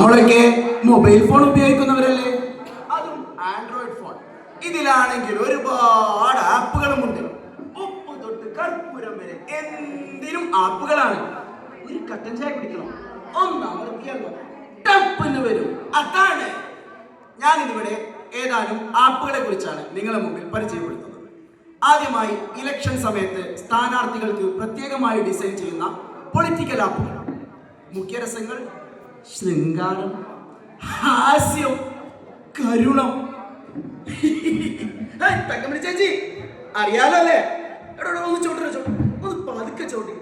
നമ്മളൊക്കെ mobile phone ഉപയോഗിക്കുന്നവരല്ലേ, അതും Android phone. ഇതിലാണെങ്കിൽ ഒരുപാട് ആപ്പുകളുമുണ്ട്. ഉപ്പ് തൊട്ട് കർപ്പൂരം വരെ എന്തിനും ആപ്പുകളാണ്. ഒരു കട്ടൻ ചായ കുടിക്കണം, ഒന്നമർത്തിയാൽ ടപ്പെന്ന് വരും. അതാണ് ഞാൻ ഇന്നിവിടെ ഏതാനും ആപ്പുകളെ കുറിച്ചാണ് നിങ്ങളുടെ മുമ്പിൽ പരിചയപ്പെടുത്തുന്നത്. ആദ്യമായി ഇലക്ഷൻ സമയത്ത് സ്ഥാനാർത്ഥികൾക്ക് പ്രത്യേകമായി ഡിസൈൻ ചെയ്യുന്ന പൊളിറ്റിക്കൽ ആപ്പുകൾ. മുഖ്യരസങ്ങൾ, ശൃംഗാരം, ഹാസ്യം, കരുണം. ചേച്ചി അറിയാലോ അല്ലേ? ഒന്ന് ചോട്ട് ഒന്ന് പതുക്കെ ചോട്ടി.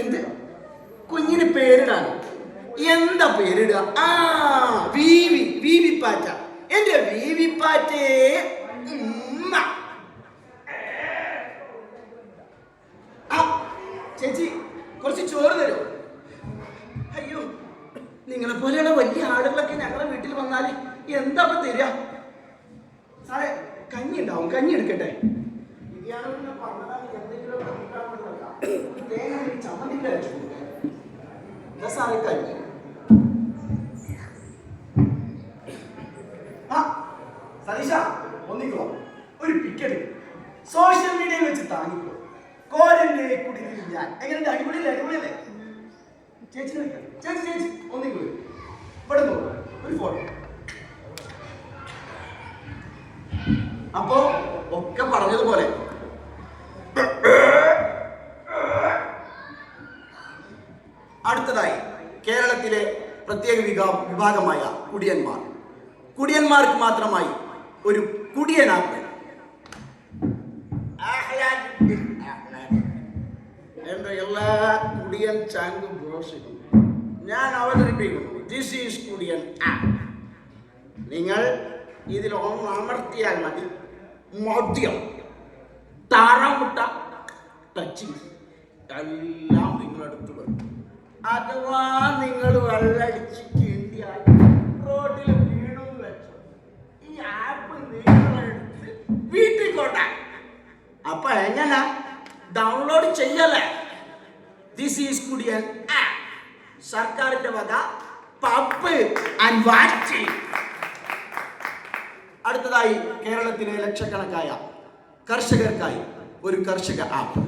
എന്ത് കുഞ്ഞിന് പേരിടാൻ എന്താ പേരിടുക? ആ വീവി പാറ്റ. എന്റെ വീവി പാറ്റേ. ചേച്ചി കുറച്ച് ചോറ് തരോ? അയ്യോ, നിങ്ങളെ പോലെയുള്ള വലിയ ആളുകളൊക്കെ ഞങ്ങളെ വീട്ടിൽ വന്നാല് എന്താ തരിക? സാറേ, കഞ്ഞി ഉണ്ടാവും, കഞ്ഞി എടുക്കട്ടെ. സാറേ കഞ്ഞി. സതീശ ഒന്നിക്കോ, ഒരു പിക്കറ്റ് സോഷ്യൽ മീഡിയയിൽ വെച്ച് താങ്ങിക്കോ. കോരന്റെ കുടിയിൽ ഞാൻ എങ്ങനെ അടിപൊളിയല്ലേ? ചേച്ചി ഒന്നിക്കോ, ഇവിടെ ഒരു ഫോട്ടോ. അപ്പോ ഒക്കെ പറഞ്ഞതുപോലെ അടുത്തതായി കേരളത്തിലെ പ്രത്യേക വിഭാഗമായ കുടിയന്മാർക്ക് മാത്രമായി ഒരു കുടിയൻ ആപ്പ്. എന്റെ എല്ലാ കുടിയൻ ചാങ്ക് ബ്രോസിനും ഞാൻ അവതരിപ്പിക്കുന്നു. ദിസ് ഈസ് കുടിയൻ ആപ്പ്. നിങ്ങൾ ഇതിൽ ഒന്ന് അമർത്തിയാൽ മതി. മദ്യം, താറാമുട്ട, ടച്ചിങ് എല്ലാം നിങ്ങളെടുത്ത് വരും. അഥവാ നിങ്ങൾ വെള്ളടിച്ച് കിണ്ടിയാൽ റോഡിൽ വീണു വെച്ചു, ഈ ആപ്പ് നിങ്ങളെടുത്ത് വീട്ടിൽ കൊണ്ടായി. അപ്പൊ എങ്ങനെ ഡൗൺലോഡ് ചെയ്യല്ലേ? ദിസ് ഈസ് കുടിയൻ ആപ്പ്. സർക്കാരിന്റെ വക പബ് ആൻഡ് വാച്ച്. അടുത്തതായി കേരളത്തിലെ ലക്ഷക്കണക്കായ കർഷകർക്കായി ഒരു കർഷക ആപ്പ്.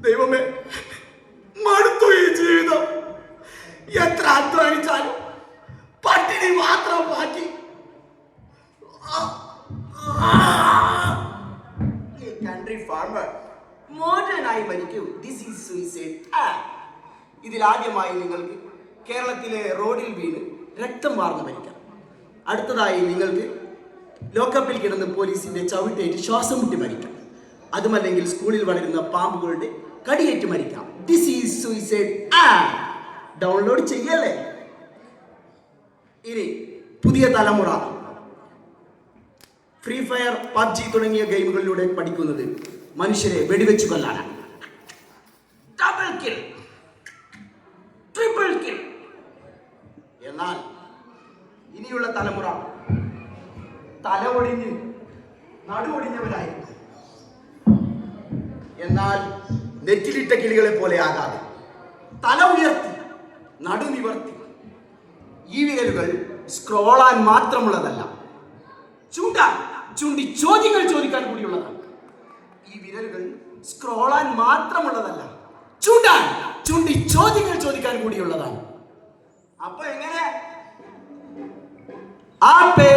ദൈവമേ, മടുത്തു ഈ ജീവിതം. എത്ര അധ്വാനിച്ചാലും പട്ടിണി മാത്രം മാറ്റി. കൺട്രി ഫാർമർ മോഡേണായി മരിക്കൂ. This is suicide app. ഇതിൽ ആദ്യമായി നിങ്ങൾക്ക് കേരളത്തിലെ റോഡിൽ വീണ് രക്തം വാർന്ന് മരിക്കാം. അടുത്തതായി നിങ്ങൾക്ക് ലോക്കപ്പിൽ കിടന്ന് പോലീസിന്റെ ചവിട്ടേറ്റ് ശ്വാസം മുട്ടി മരിക്കാം. അതുമല്ലെങ്കിൽ സ്കൂളിൽ വളരുന്ന പാമ്പുകളുടെ കടിയേറ്റ് മരിക്കാം. This is suicide app. Download ചെയ്യല്ലേ? ഇനി പുതിയ തലമുറ ഫ്രീ ഫയർ, പബ്ജി തുടങ്ങിയ ഗെയിമുകളിലൂടെ പഠിക്കുന്നത് മനുഷ്യരെ വെടിവെച്ചു കൊല്ലാനാണ്. Double kill, triple kill. എന്നാൽ ഇനിയുള്ള തലമുറ തല ഒടിഞ്ഞ് നടുവൊടിഞ്ഞവരായിരിക്കും. എന്നാൽ നെറ്റിലിട്ട കിളികളെ പോലെ ആകാതെ തല ഉയർത്തി നടുനിവർത്തി. ഈ വിരലുകൾ സ്ക്രോളാൻ മാത്രമുള്ളതല്ല, ചൂണ്ടി ചോദ്യങ്ങൾ ചോദിക്കാൻ കൂടിയുള്ളതാണ്. ഈ വിരലുകൾ സ്ക്രോളാൻ മാത്രമുള്ളതല്ല, ചൂണ്ടി ചോദ്യങ്ങൾ ചോദിക്കാൻ കൂടിയുള്ളതാണ്. അപ്പൊ എങ്ങനെ ആപ്പേ